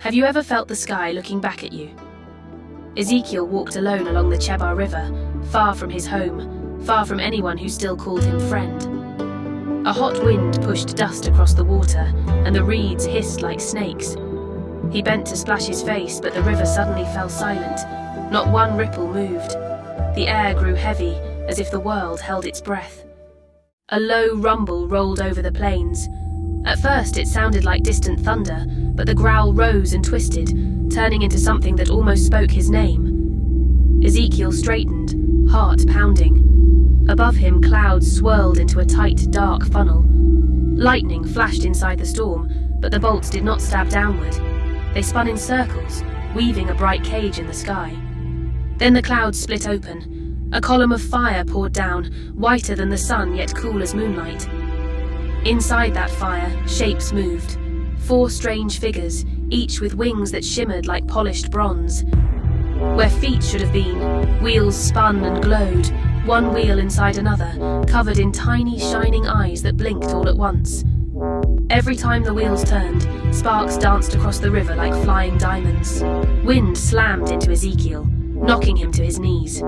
Have you ever felt the sky looking back at you? Ezekiel walked alone along the Chebar River, far from his home, far from anyone who still called him friend. A hot wind pushed dust across the water, and the reeds hissed like snakes. He bent to splash his face, but the river suddenly fell silent. Not one ripple moved. The air grew heavy, as if the world held its breath. A low rumble rolled over the plains. At first it sounded like distant thunder, but the growl rose and twisted, turning into something that almost spoke his name. Ezekiel straightened, heart pounding. Above him, clouds swirled into a tight, dark funnel. Lightning flashed inside the storm, but the bolts did not stab downward. They spun in circles, weaving a bright cage in the sky. Then the clouds split open. A column of fire poured down, whiter than the sun, yet cool as moonlight. Inside that fire, shapes moved. 4 strange figures, each with wings that shimmered like polished bronze. Where feet should have been, wheels spun and glowed, one wheel inside another, covered in tiny, shining eyes that blinked all at once. Every time the wheels turned, sparks danced across the river like flying diamonds. Wind slammed into Ezekiel, knocking him to his knees.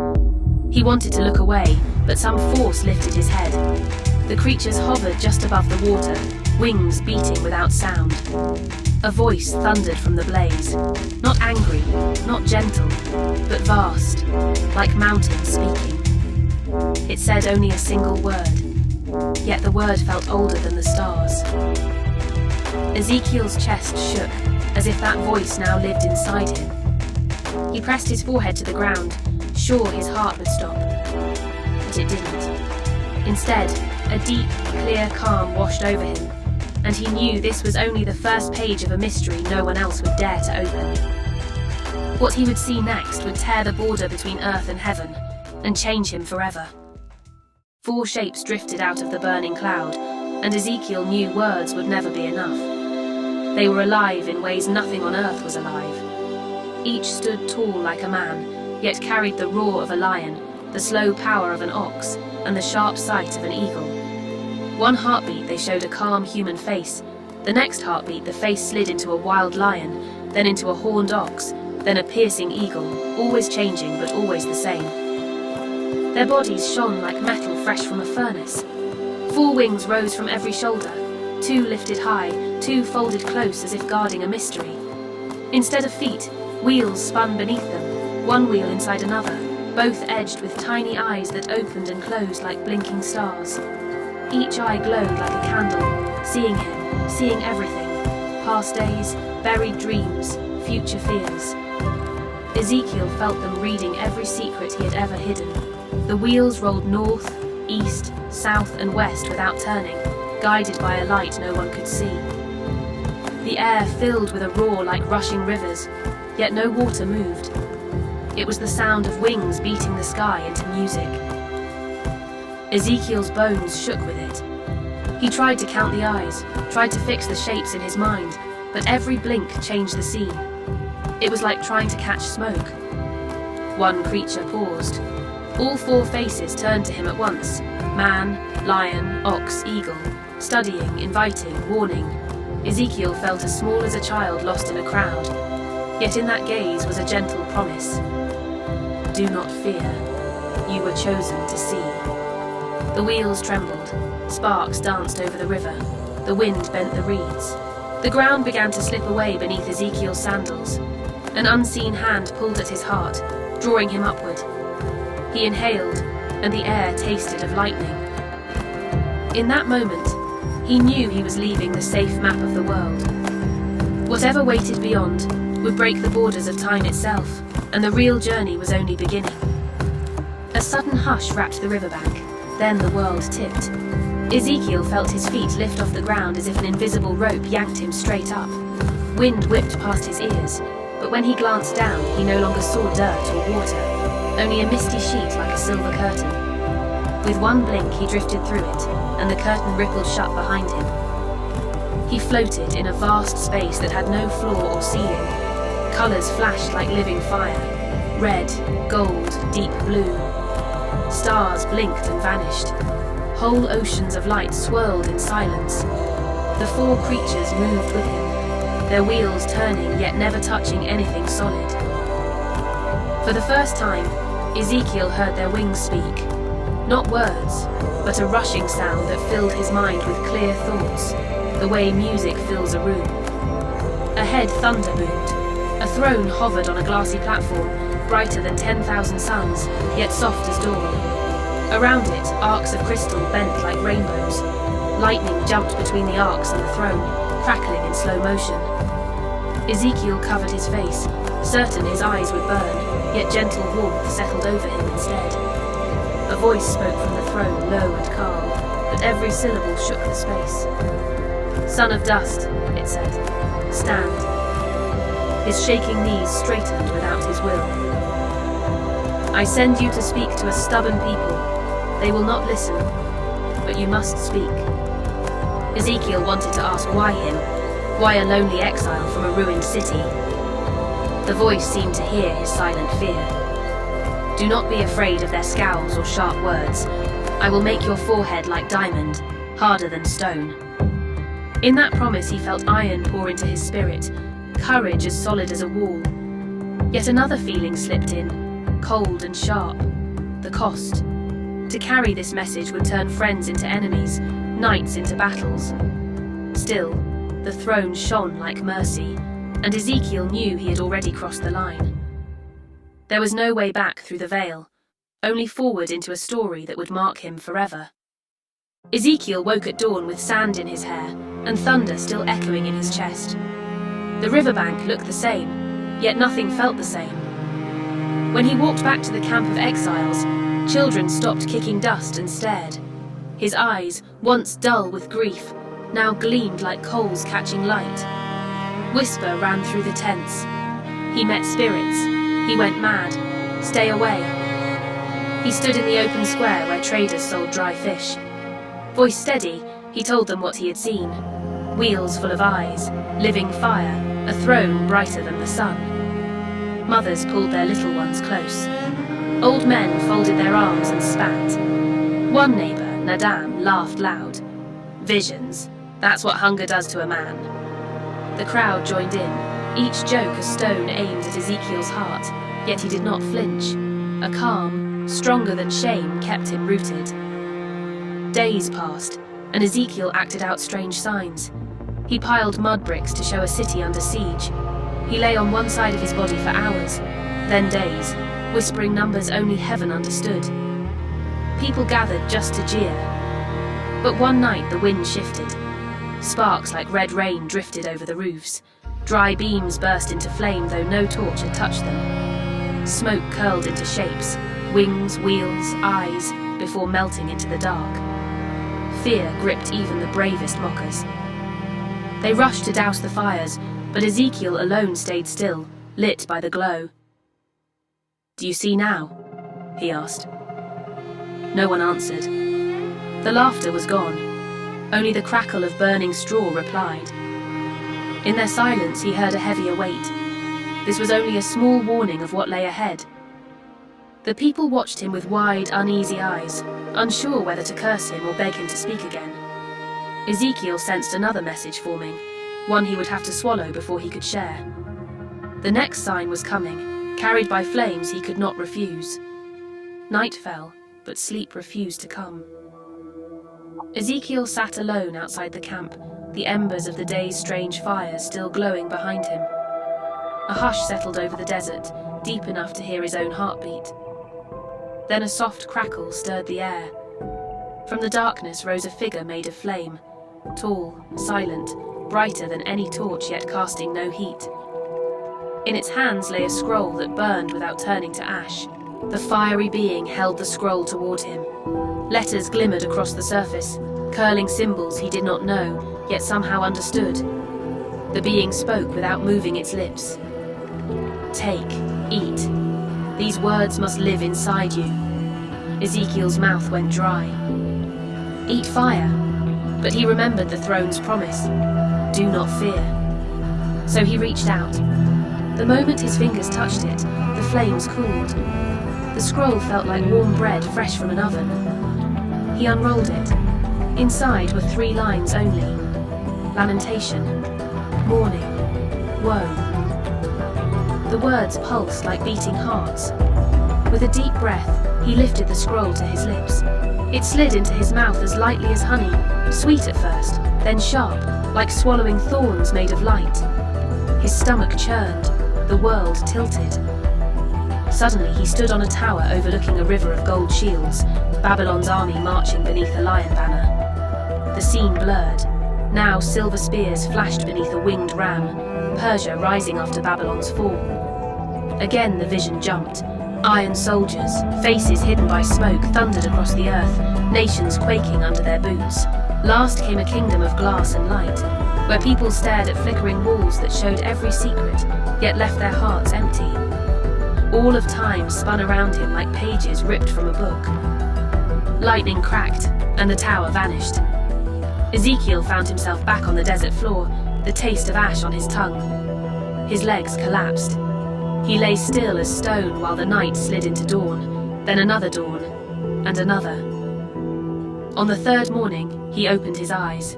He wanted to look away, but some force lifted his head. The creatures hovered just above the water, wings beating without sound. A voice thundered from the blaze, not angry, not gentle, but vast, like mountains speaking. It said only a single word, yet the word felt older than the stars. Ezekiel's chest shook, as if that voice now lived inside him. He pressed his forehead to the ground, sure his heart would stop. But it didn't. Instead, a deep, clear calm washed over him, and he knew this was only the first page of a mystery no one else would dare to open. What he would see next would tear the border between earth and heaven, and change him forever. 4 shapes drifted out of the burning cloud, and Ezekiel knew words would never be enough. They were alive in ways nothing on earth was alive. Each stood tall like a man, yet carried the roar of a lion, the slow power of an ox, and the sharp sight of an eagle. One heartbeat they showed a calm human face. The next heartbeat the face slid into a wild lion, then into a horned ox, then a piercing eagle, always changing but always the same. Their bodies shone like metal fresh from a furnace. 4 wings rose from every shoulder, 2 lifted high, 2 folded close as if guarding a mystery. Instead of feet, wheels spun beneath them, one wheel inside another, both edged with tiny eyes that opened and closed like blinking stars. Each eye glowed like a candle, seeing him, seeing everything, past days, buried dreams, future fears. Ezekiel felt them reading every secret he had ever hidden. The wheels rolled north, east, south and west without turning, guided by a light no one could see. The air filled with a roar like rushing rivers, yet no water moved. It was the sound of wings beating the sky into music. Ezekiel's bones shook with it. He tried to count the eyes, tried to fix the shapes in his mind, but every blink changed the scene. It was like trying to catch smoke. One creature paused. All 4 faces turned to him at once. Man, lion, ox, eagle, studying, inviting, warning. Ezekiel felt as small as a child lost in a crowd. Yet in that gaze was a gentle promise. Do not fear. You were chosen to see. The wheels trembled. Sparks danced over the river. The wind bent the reeds. The ground began to slip away beneath Ezekiel's sandals. An unseen hand pulled at his heart, drawing him upward. He inhaled, and the air tasted of lightning. In that moment, he knew he was leaving the safe map of the world. Whatever waited beyond would break the borders of time itself, and the real journey was only beginning. A sudden hush wrapped the riverbank, then the world tipped. Ezekiel felt his feet lift off the ground as if an invisible rope yanked him straight up. Wind whipped past his ears, but when he glanced down, he no longer saw dirt or water, only a misty sheet like a silver curtain. With one blink, he drifted through it, and the curtain rippled shut behind him. He floated in a vast space that had no floor or ceiling. Colours flashed like living fire, red, gold, deep blue. Stars blinked and vanished. Whole oceans of light swirled in silence. The 4 creatures moved with him. their wheels turning yet never touching anything solid. For the first time, Ezekiel heard their wings speak. Not words, but a rushing sound that filled his mind with clear thoughts, the way music fills a room. Ahead, thunder boomed. A throne hovered on a glassy platform, brighter than 10,000 suns, yet soft as dawn. Around it, arcs of crystal bent like rainbows. Lightning jumped between the arcs and the throne, crackling in slow motion. Ezekiel covered his face, certain his eyes would burn, yet gentle warmth settled over him instead. A voice spoke from the throne, low and calm, but every syllable shook the space. "Son of dust," it said, "stand." His shaking knees straightened without his will. "I send you to speak to a stubborn people. They will not listen, but you must speak." Ezekiel wanted to ask why him, why a lonely exile from a ruined city. The voice seemed to hear his silent fear. "Do not be afraid of their scowls or sharp words. I will make your forehead like diamond, harder than stone." In that promise he felt iron pour into his spirit, courage as solid as a wall. Yet another feeling slipped in, cold and sharp: the cost. To carry this message would turn friends into enemies, knights into battles. Still, the throne shone like mercy, and Ezekiel knew he had already crossed the line. There was no way back through the veil, only forward into a story that would mark him forever. Ezekiel woke at dawn with sand in his hair and thunder still echoing in his chest. The riverbank looked the same, yet nothing felt the same. When he walked back to the camp of exiles, children stopped kicking dust and stared. His eyes, once dull with grief, now gleamed like coals catching light. Whisper ran through the tents. He met spirits. He went mad. Stay away. He stood in the open square where traders sold dry fish. Voice steady, he told them what he had seen. Wheels full of eyes, living fire, a throne brighter than the sun. Mothers pulled their little ones close. Old men folded their arms and spat. One neighbor, Nadam, laughed loud. "Visions, that's what hunger does to a man." The crowd joined in, each joke a stone aimed at Ezekiel's heart, yet he did not flinch. A calm, stronger than shame, kept him rooted. Days passed, and Ezekiel acted out strange signs. He piled mud bricks to show a city under siege. He lay on one side of his body for hours, then days, whispering numbers only heaven understood. People gathered just to jeer. But one night the wind shifted. Sparks like red rain drifted over the roofs. Dry beams burst into flame though no torch had touched them. Smoke curled into shapes, wings, wheels, eyes, before melting into the dark. Fear gripped even the bravest mockers. They rushed to douse the fires, but Ezekiel alone stayed still, lit by the glow. "Do you see now?" he asked. No one answered. The laughter was gone. Only the crackle of burning straw replied. In their silence he heard a heavier weight. This was only a small warning of what lay ahead. The people watched him with wide, uneasy eyes, unsure whether to curse him or beg him to speak again. Ezekiel sensed another message forming, one he would have to swallow before he could share. The next sign was coming, carried by flames he could not refuse. Night fell, but sleep refused to come. Ezekiel sat alone outside the camp, the embers of the day's strange fires still glowing behind him. A hush settled over the desert, deep enough to hear his own heartbeat. Then a soft crackle stirred the air. From the darkness rose a figure made of flame, tall, silent, brighter than any torch yet casting no heat. In its hands lay a scroll that burned without turning to ash. The fiery being held the scroll toward him. Letters glimmered across the surface, curling symbols he did not know, yet somehow understood. The being spoke without moving its lips. "Take, eat. These words must live inside you." Ezekiel's mouth went dry. "Eat fire." But he remembered the throne's promise. "Do not fear." So he reached out. The moment his fingers touched it, the flames cooled. The scroll felt like warm bread fresh from an oven. He unrolled it. Inside were 3 lines only. Lamentation, mourning, woe. The words pulsed like beating hearts. With a deep breath, he lifted the scroll to his lips. It slid into his mouth as lightly as honey, sweet at first, then sharp, like swallowing thorns made of light. His stomach churned, the world tilted. Suddenly he stood on a tower overlooking a river of gold shields, Babylon's army marching beneath a lion banner. The scene blurred. Now silver spears flashed beneath a winged ram, Persia rising after Babylon's fall. Again the vision jumped. Iron soldiers, faces hidden by smoke, thundered across the earth, nations quaking under their boots. Last came a kingdom of glass and light, where people stared at flickering walls that showed every secret, yet left their hearts empty. All of time spun around him like pages ripped from a book. Lightning cracked, and the tower vanished. Ezekiel found himself back on the desert floor, the taste of ash on his tongue. His legs collapsed. He lay still as stone while the night slid into dawn, then another dawn, and another. On the third morning, he opened his eyes.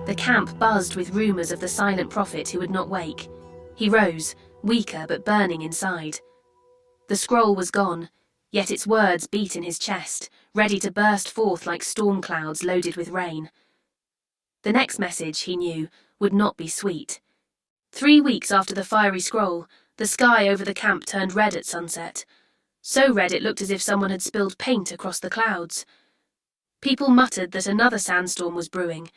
The camp buzzed with rumors of the silent prophet who would not wake. He rose, weaker but burning inside. The scroll was gone, yet its words beat in his chest, ready to burst forth like storm clouds loaded with rain. The next message, he knew, would not be sweet. 3 weeks after the fiery scroll, the sky over the camp turned red at sunset. So red it looked as if someone had spilled paint across the clouds. People muttered that another sandstorm was brewing,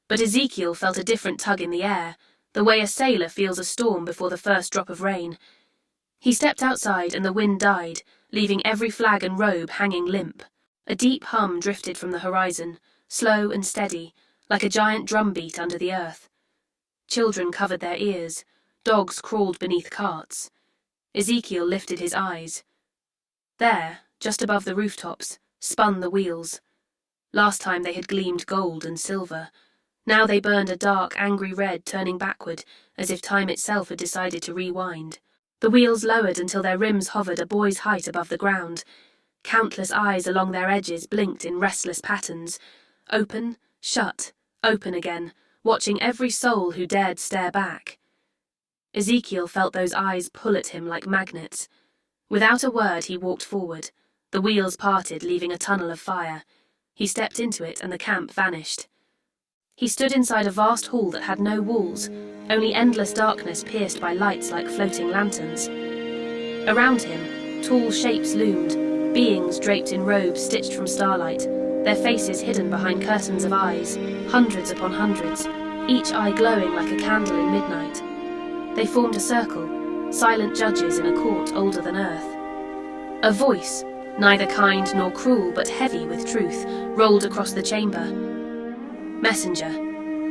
but Ezekiel felt a different tug in the air, the way a sailor feels a storm before the first drop of rain. He stepped outside and the wind died, leaving every flag and robe hanging limp. A deep hum drifted from the horizon, slow and steady, like a giant drumbeat under the earth. Children covered their ears. Dogs crawled beneath carts. Ezekiel lifted his eyes. There, just above the rooftops, spun the wheels. Last time they had gleamed gold and silver. Now they burned a dark, angry red, turning backward, as if time itself had decided to rewind. The wheels lowered until their rims hovered a boy's height above the ground. Countless eyes along their edges blinked in restless patterns. Open, shut, open again, watching every soul who dared stare back. Ezekiel felt those eyes pull at him like magnets. Without a word, he walked forward. The wheels parted, leaving a tunnel of fire. He stepped into it, and the camp vanished. He stood inside a vast hall that had no walls, only endless darkness pierced by lights like floating lanterns. Around him, tall shapes loomed, beings draped in robes stitched from starlight, their faces hidden behind curtains of eyes, hundreds upon hundreds, each eye glowing like a candle in midnight. They formed a circle, silent judges in a court older than earth. A voice, neither kind nor cruel but heavy with truth, rolled across the chamber. Messenger,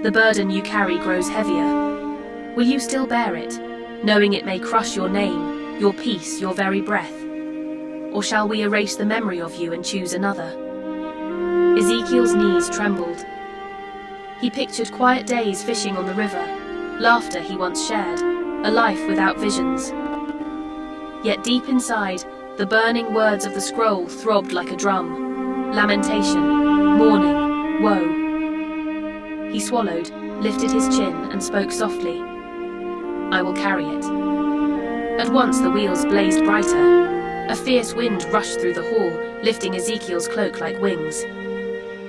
the burden you carry grows heavier. Will you still bear it, knowing it may crush your name, your peace, your very breath? Or shall we erase the memory of you and choose another? Ezekiel's knees trembled. He pictured quiet days fishing on the river, laughter he once shared, a life without visions. Yet deep inside, the burning words of the scroll throbbed like a drum. Lamentation, mourning, woe. He swallowed, lifted his chin, and spoke softly. I will carry it. At once the wheels blazed brighter. A fierce wind rushed through the hall, lifting Ezekiel's cloak like wings.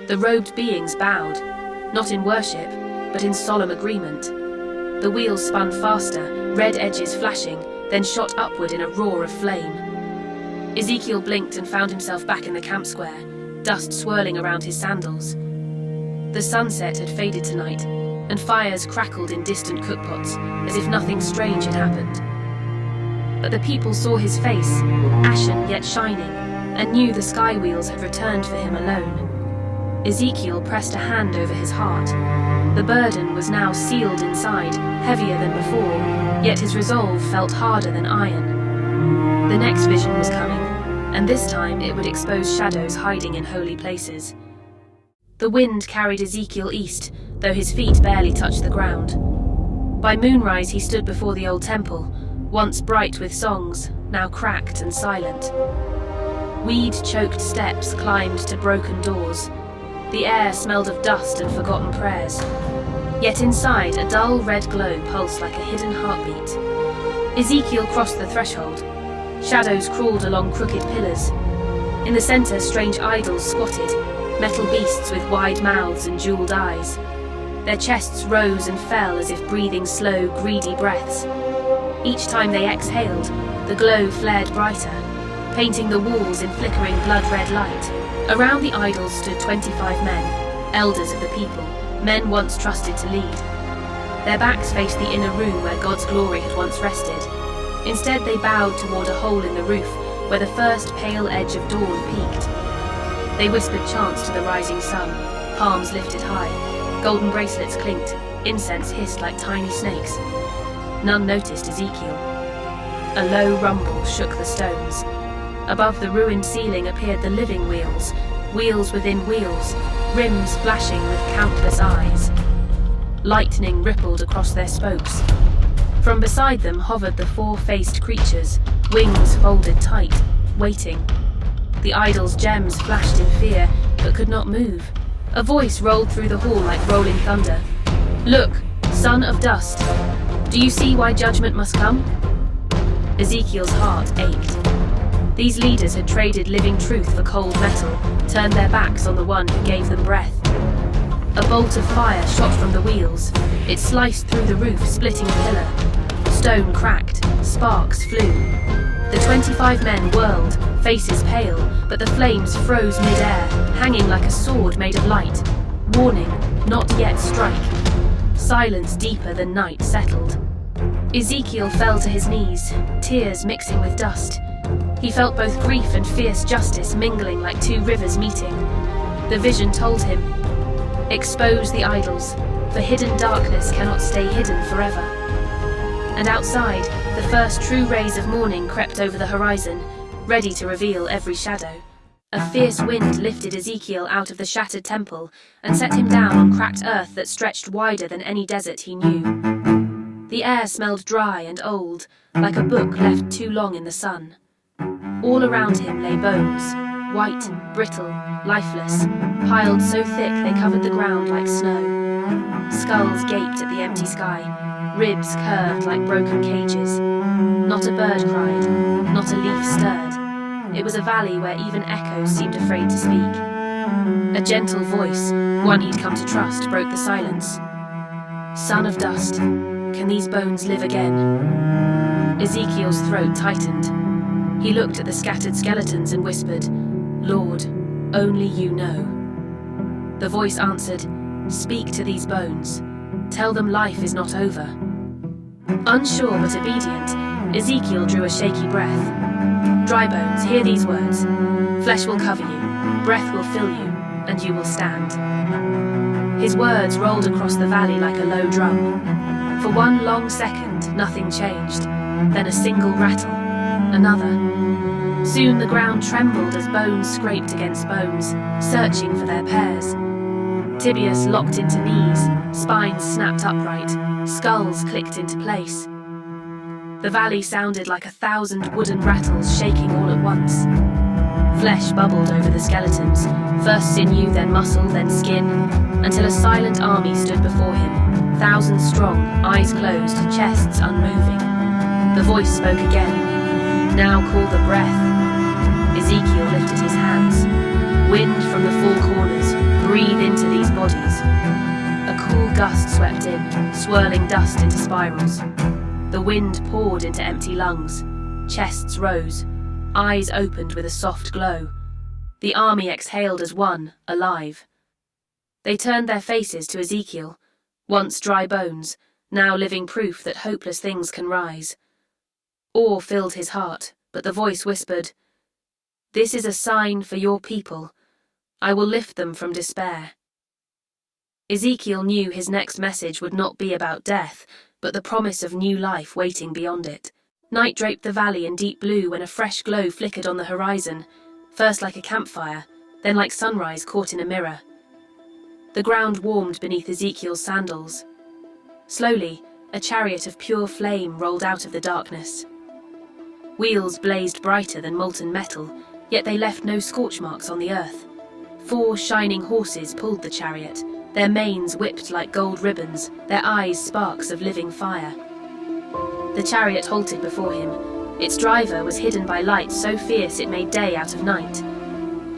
The robed beings bowed, not in worship, but in solemn agreement. The wheels spun faster, red edges flashing, then shot upward in a roar of flame. Ezekiel blinked and found himself back in the camp square, dust swirling around his sandals. The sunset had faded tonight, and fires crackled in distant cookpots, as if nothing strange had happened. But the people saw his face, ashen yet shining, and knew the sky wheels had returned for him alone. Ezekiel pressed a hand over his heart. The burden was now sealed inside, heavier than before, yet his resolve felt harder than iron. The next vision was coming, and this time it would expose shadows hiding in holy places. The wind carried Ezekiel east, though his feet barely touched the ground. By moonrise he stood before the old temple, once bright with songs, now cracked and silent. Weed-choked steps climbed to broken doors. The air smelled of dust and forgotten prayers. Yet inside, a dull red glow pulsed like a hidden heartbeat. Ezekiel crossed the threshold. Shadows crawled along crooked pillars. In the center, strange idols squatted, metal beasts with wide mouths and jeweled eyes. Their chests rose and fell as if breathing slow, greedy breaths. Each time they exhaled, the glow flared brighter, painting the walls in flickering blood-red light. Around the idols stood 25 men, elders of the people, men once trusted to lead. Their backs faced the inner room where God's glory had once rested. Instead, they bowed toward a hole in the roof where the first pale edge of dawn peeked. They whispered chants to the rising sun, palms lifted high. Golden bracelets clinked, incense hissed like tiny snakes. None noticed Ezekiel. A low rumble shook the stones. Above the ruined ceiling appeared the living wheels, wheels within wheels, rims flashing with countless eyes. Lightning rippled across their spokes. From beside them hovered the four-faced creatures, wings folded tight, waiting. The idol's gems flashed in fear, but could not move. A voice rolled through the hall like rolling thunder. "Look, son of dust, do you see why judgment must come?" Ezekiel's heart ached. These leaders had traded living truth for cold metal, turned their backs on the one who gave them breath. A bolt of fire shot from the wheels. It sliced through the roof, splitting a pillar. Stone cracked, sparks flew. The 25 men whirled, faces pale, but the flames froze mid-air, hanging like a sword made of light. Warning, not yet strike. Silence deeper than night settled. Ezekiel fell to his knees, tears mixing with dust. He felt both grief and fierce justice mingling like two rivers meeting. The vision told him, "Expose the idols, for hidden darkness cannot stay hidden forever." And outside, the first true rays of morning crept over the horizon, ready to reveal every shadow. A fierce wind lifted Ezekiel out of the shattered temple and set him down on cracked earth that stretched wider than any desert he knew. The air smelled dry and old, like a book left too long in the sun. All around him lay bones, white, brittle, lifeless, piled so thick they covered the ground like snow. Skulls gaped at the empty sky, ribs curved like broken cages. Not a bird cried, not a leaf stirred. It was a valley where even echoes seemed afraid to speak. A gentle voice, one he'd come to trust, broke the silence. "Son of dust, can these bones live again?" Ezekiel's throat tightened. He looked at the scattered skeletons and whispered, "Lord, only you know." The voice answered, "Speak to these bones. Tell them life is not over." Unsure but obedient, Ezekiel drew a shaky breath. "Dry bones, hear these words. Flesh will cover you, breath will fill you, and you will stand." His words rolled across the valley like a low drum. For one long second, nothing changed. Then a single rattle, another. Soon the ground trembled as bones scraped against bones, searching for their pairs. Tibias locked into knees, spines snapped upright, skulls clicked into place. The valley sounded like 1,000 wooden rattles shaking all at once. Flesh bubbled over the skeletons, first sinew, then muscle, then skin, until a silent army stood before him, thousands strong, eyes closed, chests unmoving. The voice spoke again. "Now call the breath." Ezekiel lifted his hands. "Wind from the four corners, breathe into these bodies." A cool gust swept in, swirling dust into spirals. The wind poured into empty lungs. Chests rose. Eyes opened with a soft glow. The army exhaled as one, alive. They turned their faces to Ezekiel, once dry bones, now living proof that hopeless things can rise. Awe filled his heart, but the voice whispered, "This is a sign for your people. I will lift them from despair." Ezekiel knew his next message would not be about death, but the promise of new life waiting beyond it. Night draped the valley in deep blue when a fresh glow flickered on the horizon, first like a campfire, then like sunrise caught in a mirror. The ground warmed beneath Ezekiel's sandals. Slowly, a chariot of pure flame rolled out of the darkness. Wheels blazed brighter than molten metal, yet they left no scorch marks on the earth. 4 shining horses pulled the chariot, their manes whipped like gold ribbons, their eyes sparks of living fire. The chariot halted before him. Its driver was hidden by light so fierce it made day out of night.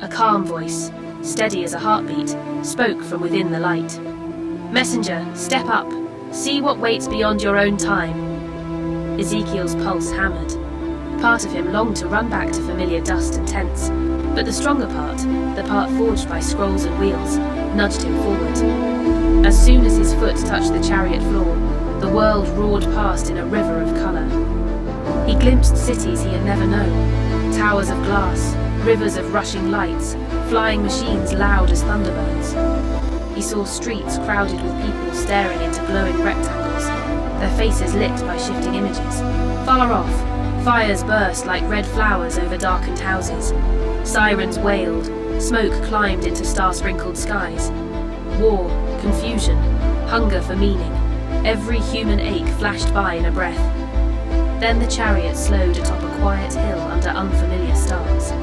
A calm voice, steady as a heartbeat, spoke from within the light. "Messenger, step up. See what waits beyond your own time." Ezekiel's pulse hammered. Part of him longed to run back to familiar dust and tents, but the stronger part, the part forged by scrolls and wheels, nudged him forward. As soon as his foot touched the chariot floor, the world roared past in a river of colour. He glimpsed cities he had never known, towers of glass, rivers of rushing lights, flying machines loud as thunderbirds. He saw streets crowded with people staring into glowing rectangles, their faces lit by shifting images. Far off, fires burst like red flowers over darkened houses. Sirens wailed, smoke climbed into star-sprinkled skies. War, confusion, hunger for meaning. Every human ache flashed by in a breath. Then the chariot slowed atop a quiet hill under unfamiliar stars.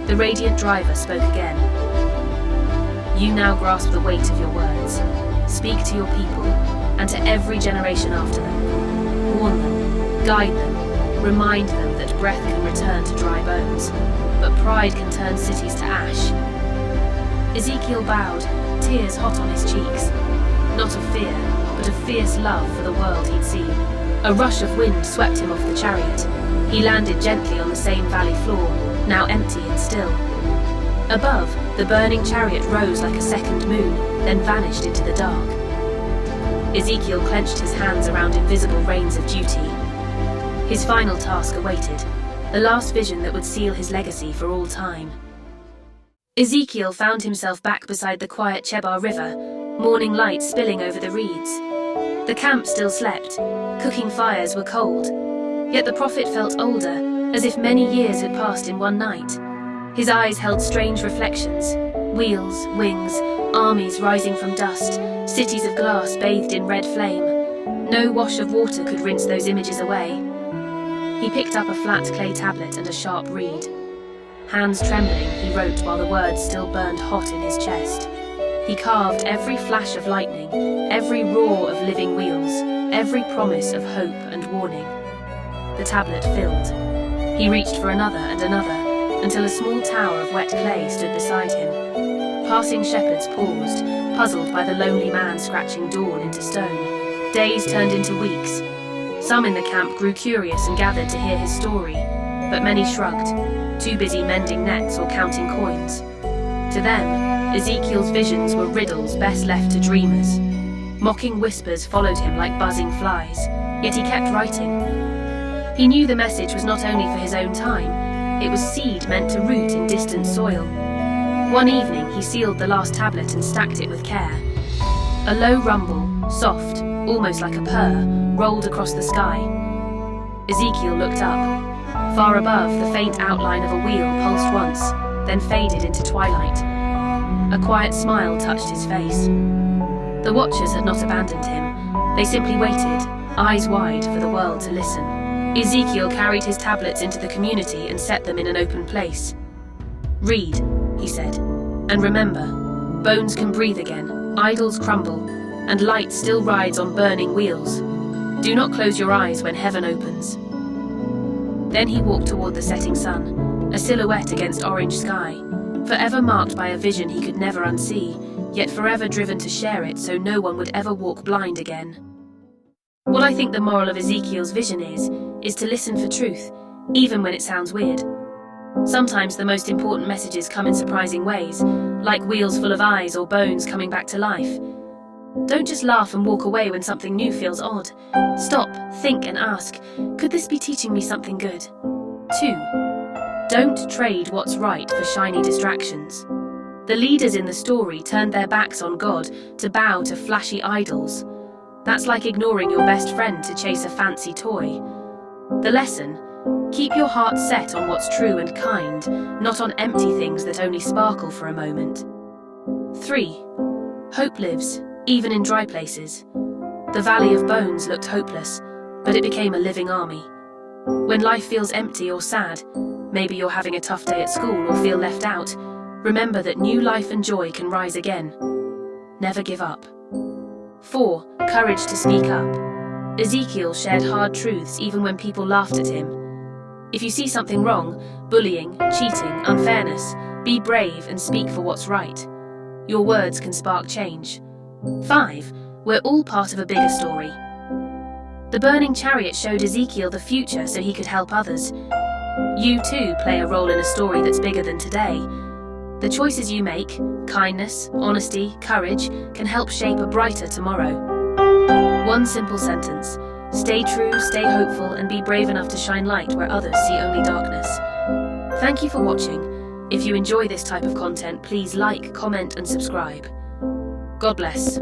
The radiant driver spoke again. "You now grasp the weight of your words. Speak to your people, and to every generation after them. Warn them, guide them, remind them that breath can return to dry bones, but pride can turn cities to ash." Ezekiel bowed, tears hot on his cheeks. Not of fear, but of fierce love for the world he'd seen. A rush of wind swept him off the chariot. He landed gently on the same valley floor, now empty and still. Above, the burning chariot rose like a second moon, then vanished into the dark. Ezekiel clenched his hands around invisible reins of duty. His final task awaited, the last vision that would seal his legacy for all time. Ezekiel found himself back beside the quiet Chebar River, morning light spilling over the reeds. The camp still slept, cooking fires were cold, yet the prophet felt older, as if many years had passed in one night. His eyes held strange reflections, wheels, wings, armies rising from dust, cities of glass bathed in red flame. No wash of water could rinse those images away. He picked up a flat clay tablet and a sharp reed. Hands trembling, he wrote while the words still burned hot in his chest. He carved every flash of lightning, every roar of living wheels, every promise of hope and warning. The tablet filled. He reached for another and another, until a small tower of wet clay stood beside him. Passing shepherds paused, puzzled by the lonely man scratching dawn into stone. Days turned into weeks. Some in the camp grew curious and gathered to hear his story, but many shrugged, too busy mending nets or counting coins. To them, Ezekiel's visions were riddles best left to dreamers. Mocking whispers followed him like buzzing flies, yet he kept writing. He knew the message was not only for his own time, it was seed meant to root in distant soil. One evening he sealed the last tablet and stacked it with care. A low rumble, soft, almost like a purr, rolled across the sky. Ezekiel looked up. Far above, the faint outline of a wheel pulsed once, then faded into twilight. A quiet smile touched his face. The watchers had not abandoned him. They simply waited, eyes wide for the world to listen. Ezekiel carried his tablets into the community and set them in an open place. "Read," he said, "and remember, bones can breathe again, idols crumble, and light still rides on burning wheels. Do not close your eyes when heaven opens." Then he walked toward the setting sun, a silhouette against orange sky, forever marked by a vision he could never unsee, yet forever driven to share it so no one would ever walk blind again. What I think the moral of Ezekiel's vision is to listen for truth, even when it sounds weird. Sometimes the most important messages come in surprising ways, like wheels full of eyes or bones coming back to life. Don't just laugh and walk away when something new feels odd. Stop, think and ask, could this be teaching me something good? 2. Don't trade what's right for shiny distractions. The leaders in the story turned their backs on God to bow to flashy idols. That's like ignoring your best friend to chase a fancy toy. The lesson? Keep your heart set on what's true and kind, not on empty things that only sparkle for a moment. 3. Hope lives, even in dry places. The Valley of Bones looked hopeless, but it became a living army. When life feels empty or sad, maybe you're having a tough day at school or feel left out, remember that new life and joy can rise again. Never give up. 4. Courage to speak up. Ezekiel shared hard truths even when people laughed at him. If you see something wrong, bullying, cheating, unfairness, be brave and speak for what's right. Your words can spark change. 5. We're all part of a bigger story. The burning chariot showed Ezekiel the future so he could help others. You too play a role in a story that's bigger than today. The choices you make, kindness, honesty, courage, can help shape a brighter tomorrow. One simple sentence: stay true, stay hopeful, and be brave enough to shine light where others see only darkness. Thank you for watching. If you enjoy this type of content, please like, comment, and subscribe. God bless.